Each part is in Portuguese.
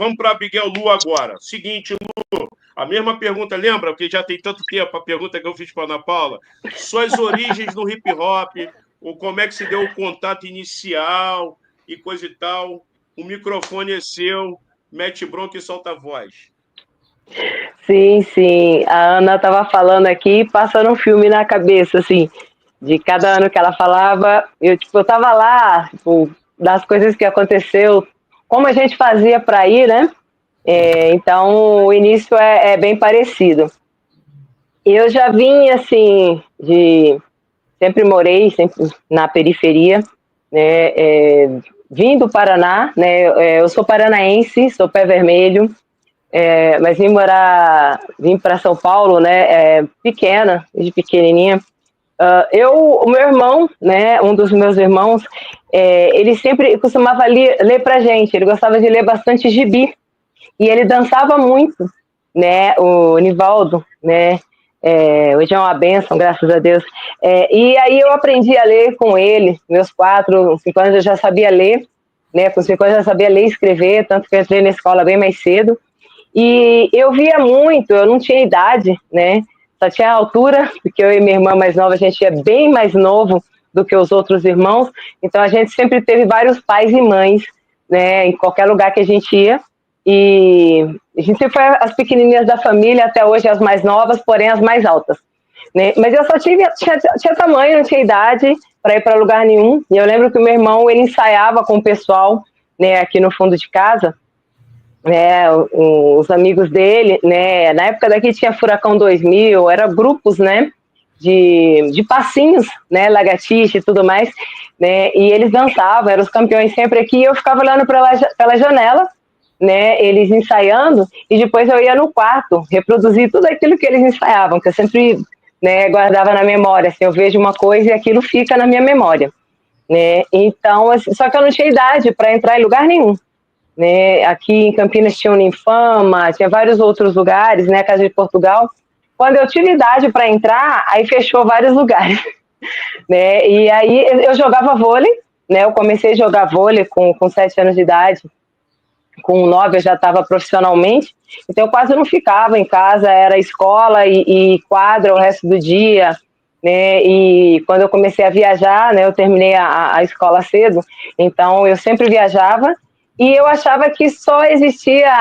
vamos para Abigail Lu agora. Seguinte, Lu, a mesma pergunta, lembra? Porque já tem tanto tempo a pergunta que eu fiz para Ana Paula. Suas origens no hip hop, ou como é que se deu o contato inicial e coisa e tal. O microfone é seu, mete bronca e solta a voz. Sim, sim. A Ana estava falando aqui, passando um filme na cabeça, assim, de cada ano que ela falava. Eu tava lá, tipo, das coisas que aconteceu, como a gente fazia para ir, né? Então, o início é bem parecido. Eu já vim, assim, sempre morei sempre na periferia, né? Vim do Paraná, né? Eu sou paranaense, sou pé vermelho, mas vim para São Paulo, né? Pequena, de pequenininha. O meu irmão, né? Um dos meus irmãos, ele sempre costumava ler para gente. Ele gostava de ler bastante gibi e ele dançava muito, né? O Nivaldo, né? Hoje é uma bênção, graças a Deus. E aí eu aprendi a ler com ele, meus 5 anos eu já sabia ler, né? Com 5 anos eu já sabia ler e escrever, tanto que eu entrei na escola bem mais cedo. E eu via muito, eu não tinha idade, né? Só tinha altura, porque eu e minha irmã mais nova, a gente é bem mais novo do que os outros irmãos, então a gente sempre teve vários pais e mães, né? Em qualquer lugar que a gente ia. E a gente sempre foi as pequenininhas da família, até hoje as mais novas, porém as mais altas, né? Mas eu só tinha tamanho, não tinha idade para ir para lugar nenhum. E eu lembro que o meu irmão, ele ensaiava com o pessoal, né, aqui no fundo de casa, né, os amigos dele, né, na época daqui tinha Furacão 2000, eram grupos, né, de passinhos, né, lagartixa e tudo mais, né, e eles dançavam, eram os campeões sempre aqui, e eu ficava olhando pela janela, né, eles ensaiando, e depois eu ia no quarto, reproduzir tudo aquilo que eles ensaiavam, que eu sempre, né, guardava na memória, assim, eu vejo uma coisa e aquilo fica na minha memória, né, então, assim, só que eu não tinha idade para entrar em lugar nenhum, né? Aqui em Campinas tinha Uninfama, tinha vários outros lugares, né? Casa de Portugal. Quando eu tive idade para entrar, aí fechou vários lugares, né? E aí eu jogava vôlei, né? Eu comecei a jogar vôlei com 7 anos de idade, com 9 eu já estava profissionalmente, então eu quase não ficava em casa, era escola e quadra o resto do dia, né? E quando eu comecei a viajar, né? Eu terminei a escola cedo, então eu sempre viajava. E eu achava que só existia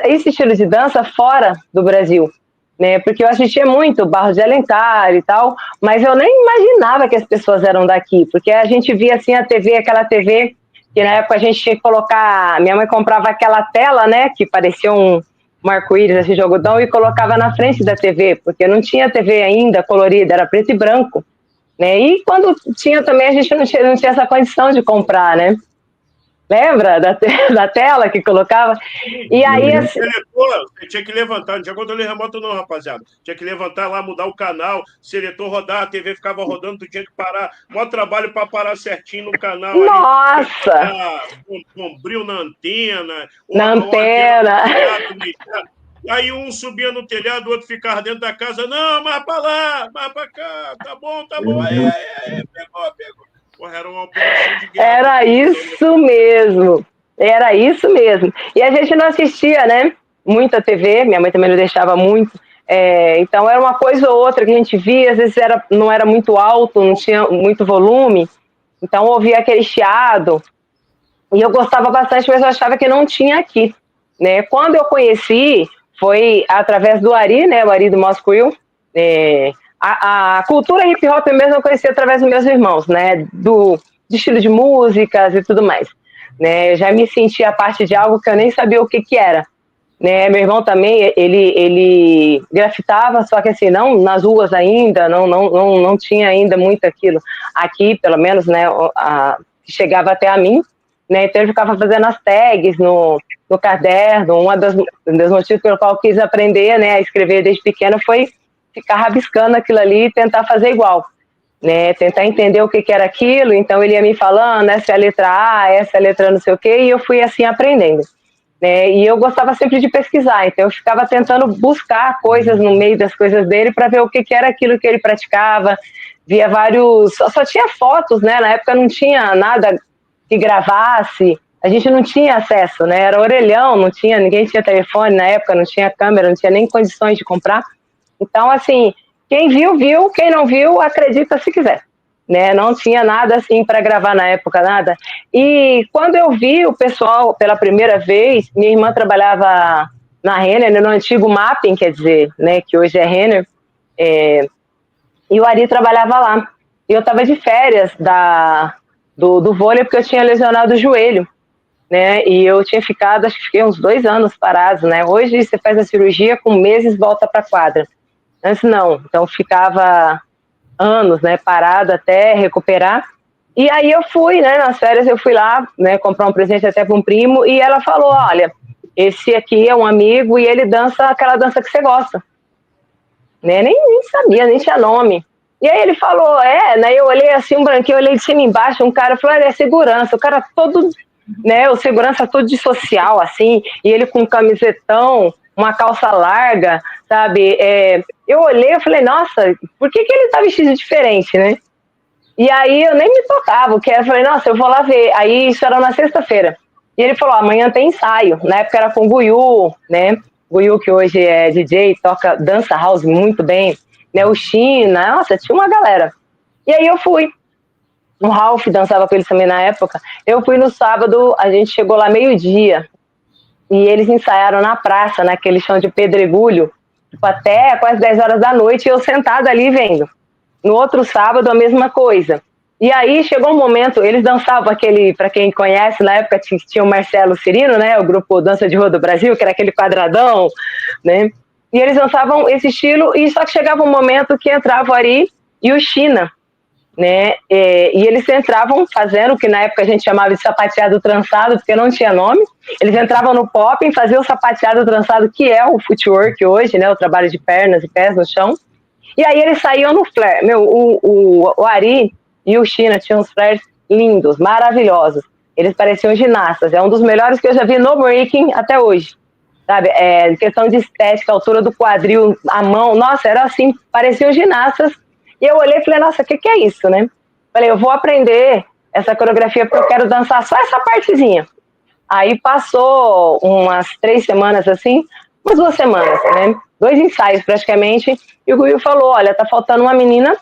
esse estilo de dança fora do Brasil, né? Porque eu assistia muito Barros de Alencar e tal, mas eu nem imaginava que as pessoas eram daqui, porque a gente via assim a TV, aquela TV que na época a gente tinha que colocar, minha mãe comprava aquela tela, né, que parecia um arco-íris assim, de algodão, e colocava na frente da TV, porque não tinha TV ainda colorida, era preto e branco, né? E quando tinha também a gente não tinha essa condição de comprar, né? Lembra da tela que colocava? E aí, assim, Você tinha que levantar, não tinha controle remoto não, rapaziada. Tinha que levantar lá, mudar o canal, seletor rodar, a TV ficava rodando, tu tinha que parar. Maior trabalho para parar certinho no canal nossa! ali. Bombril na antena. Na antena. Aí um subia no telhado, o outro ficava dentro da casa. Não, mais para lá, mais para cá. Tá bom, tá bom. Aí, pegou. Porra, era uma operação de guerra. Era isso mesmo. Era isso mesmo. E a gente não assistia, né? Muita TV, minha mãe também não deixava muito. Então era uma coisa ou outra que a gente via, às vezes não era muito alto, não tinha muito volume. Então ouvia aquele chiado. E eu gostava bastante, mas eu achava que não tinha aqui, né? Quando eu conheci, foi através do Ari, né? O Ari do Moscow. A cultura hip hop mesmo eu conheci através dos meus irmãos, né? De estilo de músicas e tudo mais. Né? Eu já me sentia parte de algo que eu nem sabia o que era. Né? Meu irmão também, ele grafitava, só que assim, não nas ruas ainda, não tinha ainda muito aquilo. Aqui, pelo menos, né? Chegava até a mim, né? Então eu ficava fazendo as tags no caderno. Dos motivos pelo qual eu quis aprender, né, a escrever desde pequena foi ficar rabiscando aquilo ali e tentar fazer igual, né, tentar entender o que era aquilo. Então ele ia me falando, essa é a letra A, essa é a letra não sei o quê, e eu fui assim aprendendo, né, e eu gostava sempre de pesquisar, então eu ficava tentando buscar coisas no meio das coisas dele para ver o que era aquilo que ele praticava. Via vários, só tinha fotos, né, na época não tinha nada que gravasse, a gente não tinha acesso, né? Era orelhão, não tinha, ninguém tinha telefone na época, não tinha câmera, não tinha nem condições de comprar. Então, assim, quem viu, viu, quem não viu, acredita se quiser. Né? Não tinha nada assim para gravar na época, nada. E quando eu vi o pessoal pela primeira vez, minha irmã trabalhava na Renner, no antigo Mapping, quer dizer, né, que hoje é Renner, e o Ari trabalhava lá. E eu estava de férias do vôlei porque eu tinha lesionado o joelho, né? E eu tinha ficado, acho que fiquei uns 2 anos parado, né? Hoje você faz a cirurgia, com meses volta para a quadra. Antes não, então ficava anos, né, parado até recuperar. E aí eu fui, né, nas férias eu fui lá, né, comprar um presente até para um primo, e ela falou, olha, esse aqui é um amigo e ele dança aquela dança que você gosta. Né, nem sabia, nem tinha nome. E aí ele falou, né, eu olhei assim, um branquinho, eu olhei de cima e embaixo, um cara falou, é segurança, o cara todo, né, o segurança todo de social, assim, e ele com um camisetão, uma calça larga, sabe, eu olhei, eu falei, nossa, por que ele tá vestido diferente, né? E aí eu nem me tocava, porque eu falei, nossa, eu vou lá ver. Aí isso era na sexta-feira. E ele falou, amanhã tem ensaio. Na época era com o Guiú, né? Guiú, que hoje é DJ, toca dança house muito bem, né? O China, nossa, tinha uma galera. E aí eu fui. O Ralph dançava com eles também na época. Eu fui no sábado, a gente chegou lá meio-dia. E eles ensaiaram na praça, naquele chão de pedregulho, tipo, até quase 10 horas da noite, e eu sentada ali vendo. No outro sábado, a mesma coisa. E aí chegou um momento, eles dançavam aquele, para quem conhece, na época tinha o Marcelo Cirino, né, o grupo Dança de Rua do Brasil, que era aquele quadradão, né, e eles dançavam esse estilo, e só que chegava um momento que entrava o Ari e o China, né, e eles entravam fazendo o que na época a gente chamava de sapateado trançado, porque não tinha nome, eles entravam no pop e faziam o sapateado trançado, que é o footwork hoje, né, o trabalho de pernas e pés no chão. E aí eles saíam no flare. Meu, o Ari e o China tinham uns flares lindos, maravilhosos. Eles pareciam ginastas. É um dos melhores que eu já vi no breaking até hoje. Sabe? Questão de estética, altura do quadril, a mão. Nossa, era assim, pareciam ginastas. E eu olhei e falei, nossa, o que é isso, né? Falei, eu vou aprender essa coreografia porque eu quero dançar só essa partezinha. Aí passou umas 3 semanas assim, umas 2 semanas, né? 2 ensaios praticamente, e o Guiu falou, olha, tá faltando uma menina,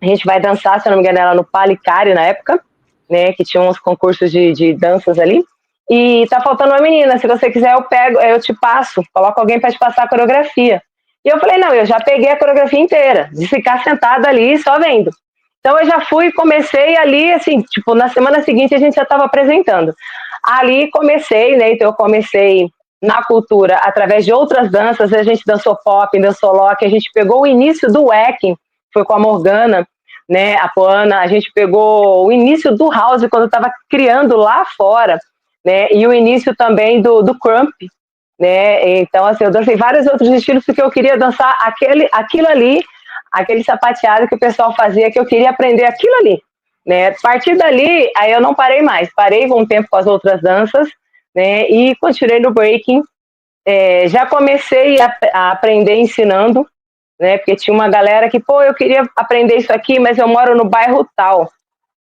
a gente vai dançar, se eu não me engano, ela no Palicari na época, né, que tinha uns concursos de danças ali, e tá faltando uma menina, se você quiser eu te passo, coloco alguém para te passar a coreografia. E eu falei, não, eu já peguei a coreografia inteira, de ficar sentada ali só vendo. Então eu já fui e comecei ali, assim, tipo, na semana seguinte a gente já estava apresentando. Ali comecei, né, então eu comecei na cultura, através de outras danças, a gente dançou pop, dançou lock, a gente pegou o início do wacking, foi com a Morgana, né, a Poana, a gente pegou o início do house, quando eu estava criando lá fora, né, e o início também do crump, né, então assim, eu dancei vários outros estilos, porque eu queria dançar aquilo ali, aquele sapateado que o pessoal fazia, que eu queria aprender aquilo ali, né, a partir dali, aí eu não parei mais, parei um tempo com as outras danças, né, e continuei no breaking, já comecei a aprender ensinando, né, porque tinha uma galera que, pô, eu queria aprender isso aqui, mas eu moro no bairro tal,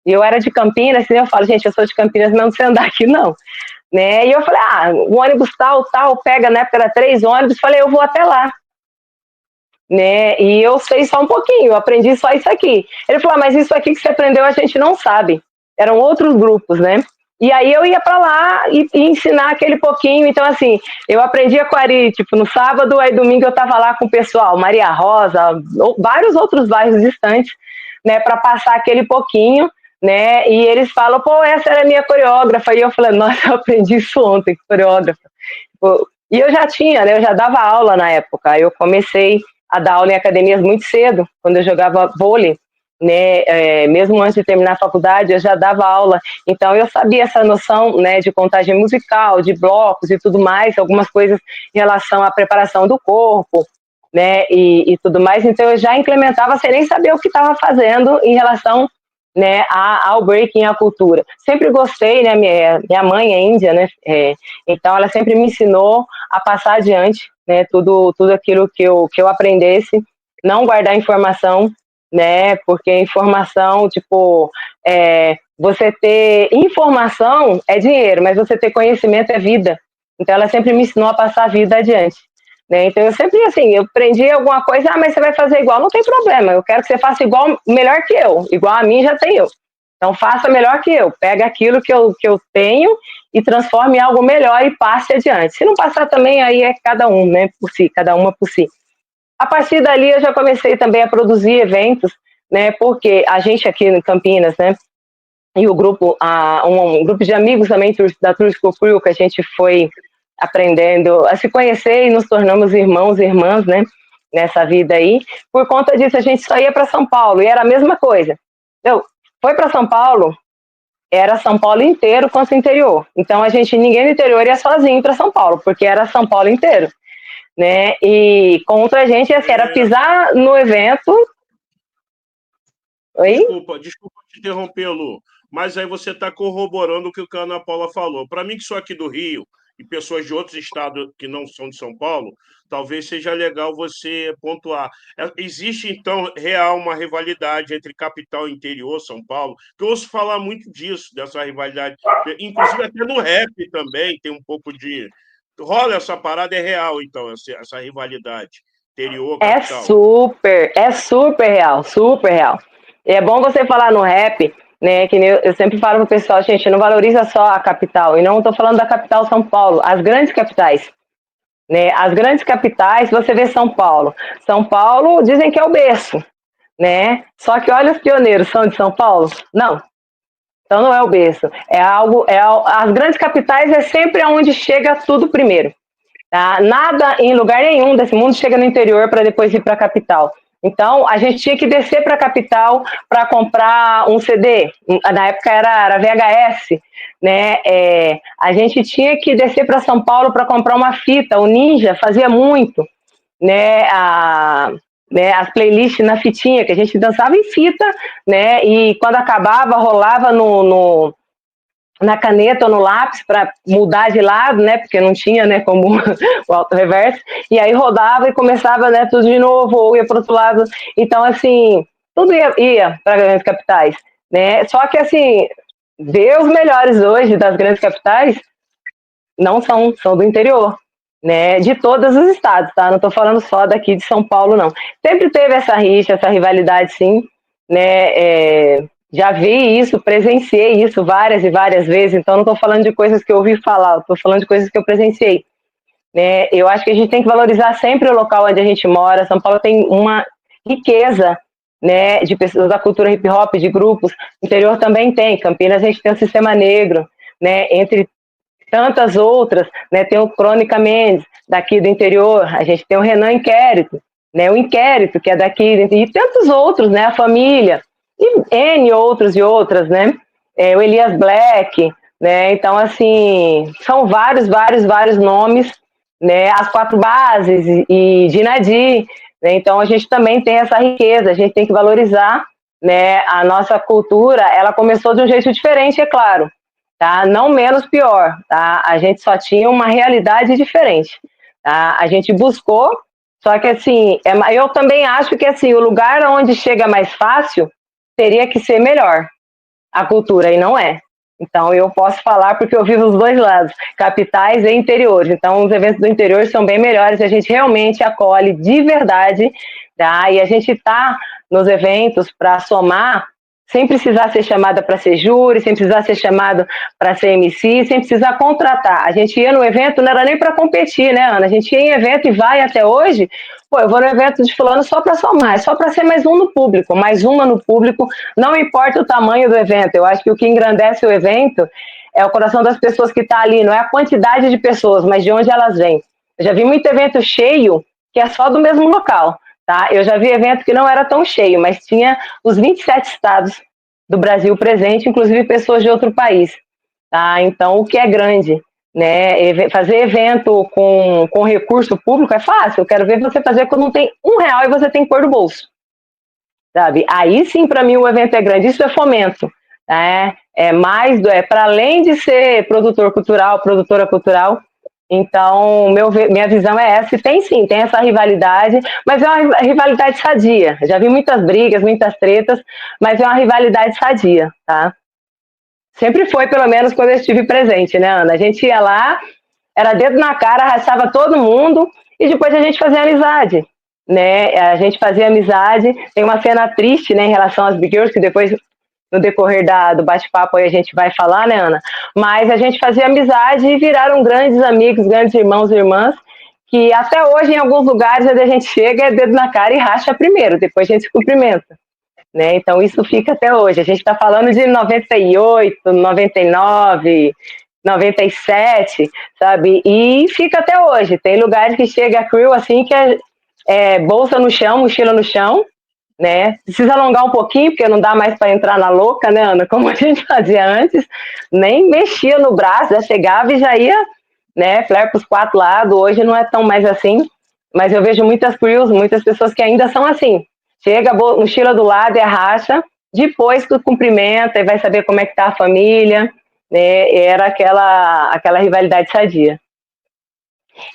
e eu era de Campinas, e eu falo, gente, eu sou de Campinas, mas não sei andar aqui não, né, e eu falei, o ônibus tal, pega, na época era 3 ônibus, falei, eu vou até lá, né, e eu sei só um pouquinho, eu aprendi só isso aqui. Ele falou, mas isso aqui que você aprendeu a gente não sabe, eram outros grupos, né, e aí eu ia para lá e ensinar aquele pouquinho, então assim, eu aprendia com a Ari, tipo, no sábado, aí domingo eu tava lá com o pessoal, Maria Rosa, vários outros bairros distantes, né, para passar aquele pouquinho, né, e eles falam, pô, essa era a minha coreógrafa, e eu falei, nossa, eu aprendi isso ontem, coreógrafa. E eu já tinha, né, eu já dava aula na época, eu comecei a dar aula em academias muito cedo, quando eu jogava vôlei, né, mesmo antes de terminar a faculdade, eu já dava aula, então eu sabia essa noção, né, de contagem musical, de blocos e tudo mais, algumas coisas em relação à preparação do corpo, né, e tudo mais, então eu já implementava sem nem saber o que estava fazendo em relação, né, ao breaking, à cultura. Sempre gostei, né, minha mãe é índia, né, então ela sempre me ensinou a passar adiante, né, tudo aquilo que eu aprendesse, não guardar informação, né, porque informação, tipo, você ter informação é dinheiro, mas você ter conhecimento é vida. Então ela sempre me ensinou a passar a vida adiante. Né? Então eu sempre, assim, eu aprendi alguma coisa, mas você vai fazer igual, não tem problema, eu quero que você faça igual, melhor que eu, igual a mim já tem eu. Então faça melhor que eu, pega aquilo que eu tenho e transforme em algo melhor e passe adiante. Se não passar também, aí é cada um, né, por si, cada uma por si. A partir dali eu já comecei também a produzir eventos, né, porque a gente aqui em Campinas, né, e o grupo, um grupo de amigos também da Turisco Crew, que a gente foi aprendendo a se conhecer e nos tornamos irmãos e irmãs, né, nessa vida aí. Por conta disso, a gente só ia para São Paulo, e era a mesma coisa. Foi para São Paulo, era São Paulo inteiro quanto interior. Então, ninguém do interior ia sozinho para São Paulo, porque era São Paulo inteiro. Né? E contra a gente, assim, era pisar no evento. Oi? Desculpa te interromper, Lu, mas aí você está corroborando o que a Ana Paula falou. Para mim, que sou aqui do Rio, e pessoas de outros estados que não são de São Paulo, talvez seja legal você pontuar. Existe, então, real uma rivalidade entre capital e interior, São Paulo, que eu ouço falar muito disso, dessa rivalidade. Inclusive, até no rap também tem um pouco de... Rola essa parada, é real, então, essa rivalidade interior-capital. É super real, super real. E é bom você falar no rap, né, que eu sempre falo pro pessoal, gente, não valoriza só a capital, e não estou falando da capital São Paulo, as grandes capitais. Né? As grandes capitais, você vê São Paulo. São Paulo dizem que é o berço, né? Só que olha, os pioneiros são de São Paulo? Não. Então não é o berço. As grandes capitais é sempre onde chega tudo primeiro. Tá? Nada em lugar nenhum desse mundo chega no interior para depois ir para a capital. Então, a gente tinha que descer para a capital para comprar um CD. Na época era VHS. Né? A gente tinha que descer para São Paulo para comprar uma fita. O Ninja fazia muito. Né? As playlists na fitinha, que a gente dançava em fita. Né? E quando acabava, rolava na caneta ou no lápis para mudar de lado, né? Porque não tinha, né, como o auto-reverso. E aí rodava e começava, né, tudo de novo, ou ia para outro lado. Então, assim, tudo ia para grandes capitais, né? Só que, assim, ver os melhores hoje das grandes capitais não são do interior, né? De todos os estados, tá? Não estou falando só daqui de São Paulo, não. Sempre teve essa rixa, essa rivalidade, sim, né? Já vi isso, presenciei isso várias e várias vezes, então não estou falando de coisas que eu ouvi falar, estou falando de coisas que eu presenciei. Né? Eu acho que a gente tem que valorizar sempre o local onde a gente mora. São Paulo tem uma riqueza, né, de pessoas da cultura hip hop, de grupos. O interior também tem. Campinas a gente tem o Sistema Negro, né, entre tantas outras, né, tem o Crônica Mendes, daqui do interior. A gente tem o Renan Inquérito, né, o Inquérito, que é daqui, e tantos outros, né, a Família, e N outros e outras, né, o Elias Black, né, então, assim, são vários nomes, né, as Quatro Bases e Dinadi, né, então a gente também tem essa riqueza, a gente tem que valorizar, né, a nossa cultura. Ela começou de um jeito diferente, é claro, tá, não menos pior, tá, a gente só tinha uma realidade diferente, tá, a gente buscou, só que assim, eu também acho que assim, o lugar onde chega mais fácil teria que ser melhor a cultura, e não é. Então, eu posso falar porque eu vivo os dois lados, capitais e interiores. Então, os eventos do interior são bem melhores, a gente realmente acolhe de verdade, tá? E a gente está nos eventos para somar, sem precisar ser chamada para ser júri, sem precisar ser chamado para ser MC, sem precisar contratar. A gente ia no evento, não era nem para competir, né, Ana? A gente ia em evento e vai até hoje. Pô, eu vou no evento de fulano só para somar, só para ser mais um no público, mais uma no público, não importa o tamanho do evento. Eu acho que o que engrandece o evento é o coração das pessoas que está ali, não é a quantidade de pessoas, mas de onde elas vêm. Eu já vi muito evento cheio que é só do mesmo local, tá? Eu já vi evento que não era tão cheio, mas tinha os 27 estados do Brasil presente, inclusive pessoas de outro país, tá? Então, o que é grande, né? Fazer evento com recurso público é fácil. Eu quero ver você fazer quando não tem R$1 e você tem que pôr no bolso, sabe? Aí sim, para mim, o evento é grande. Isso é fomento, né? Para além de ser produtor cultural, produtora cultural. Então, minha visão é essa. E tem sim, tem essa rivalidade, mas é uma rivalidade sadia. Já vi muitas brigas, muitas tretas, mas é uma rivalidade sadia, tá? Sempre foi, pelo menos, quando eu estive presente, né, Ana? A gente ia lá, era dedo na cara, arrastava todo mundo, e depois a gente fazia amizade, né? A gente fazia amizade. Tem uma cena triste, né, em relação às Big Girls, que depois, no decorrer do bate-papo, aí a gente vai falar, né, Ana? Mas a gente fazia amizade e viraram grandes amigos, grandes irmãos e irmãs, que até hoje, em alguns lugares, onde a gente chega, é dedo na cara e racha primeiro, depois a gente se cumprimenta. Né? Então, isso fica até hoje. A gente está falando de 98, 99, 97, sabe? E fica até hoje. Tem lugares que chega a crew assim, que é bolsa no chão, mochila no chão, né? Precisa alongar um pouquinho, porque não dá mais para entrar na louca, né, Ana? Como a gente fazia antes. Nem mexia no braço, já chegava e já ia, né? Flare para os 4 lados. Hoje não é tão mais assim. Mas eu vejo muitas crews, muitas pessoas que ainda são assim. Chega, mochila do lado e arracha, depois que cumprimenta e vai saber como é que tá a família, né? Era aquela rivalidade sadia.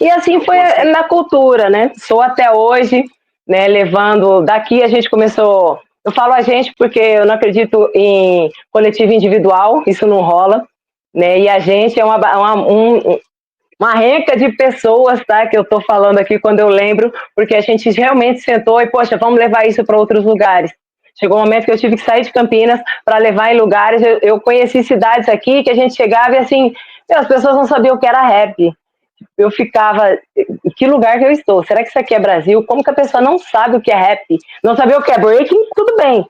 E assim foi na cultura, né? Sou até hoje, né, levando... Daqui a gente começou... Eu falo a gente porque eu não acredito em coletivo individual, isso não rola, né? E a gente é uma renca de pessoas, tá, que eu tô falando aqui quando eu lembro, porque a gente realmente sentou e, poxa, vamos levar isso para outros lugares. Chegou um momento que eu tive que sair de Campinas para levar em lugares, eu conheci cidades aqui que a gente chegava e assim, as pessoas não sabiam o que era rap. Eu ficava, em que lugar que eu estou? Será que isso aqui é Brasil? Como que a pessoa não sabe o que é rap? Não sabia o que é breaking? Tudo bem.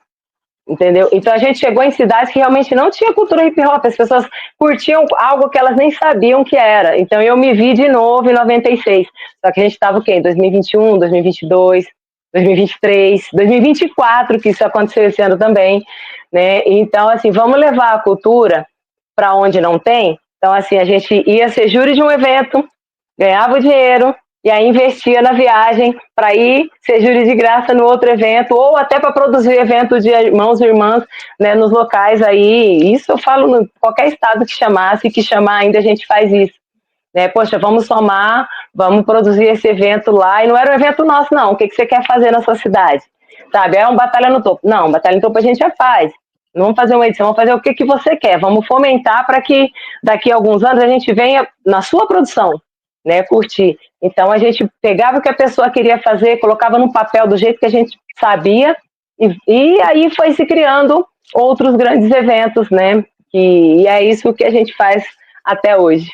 Entendeu? Então a gente chegou em cidades que realmente não tinha cultura hip hop, as pessoas curtiam algo que elas nem sabiam que era. Então eu me vi de novo em 96. Só que a gente estava o quê? Em 2021, 2022, 2023, 2024, que isso aconteceu esse ano também, né? Então assim, vamos levar a cultura para onde não tem. Então assim, a gente ia ser júri de um evento, ganhava o dinheiro, e aí investia na viagem para ir ser júri de graça no outro evento, ou até para produzir evento de irmãos e irmãs, né, nos locais aí. Isso eu falo em qualquer estado que chamasse, que chamar ainda a gente faz isso. Né? Poxa, vamos somar, vamos produzir esse evento lá, e não era um evento nosso não, o que você quer fazer na sua cidade? Sabe, é um Batalha no Topo. Não, Batalha no Topo a gente já faz. Não vamos fazer uma edição, vamos fazer o que você quer. Vamos fomentar para que daqui a alguns anos a gente venha na sua produção, né, curtir. Então a gente pegava o que a pessoa queria fazer, colocava no papel do jeito que a gente sabia, e aí foi se criando outros grandes eventos, né? E é isso que a gente faz até hoje.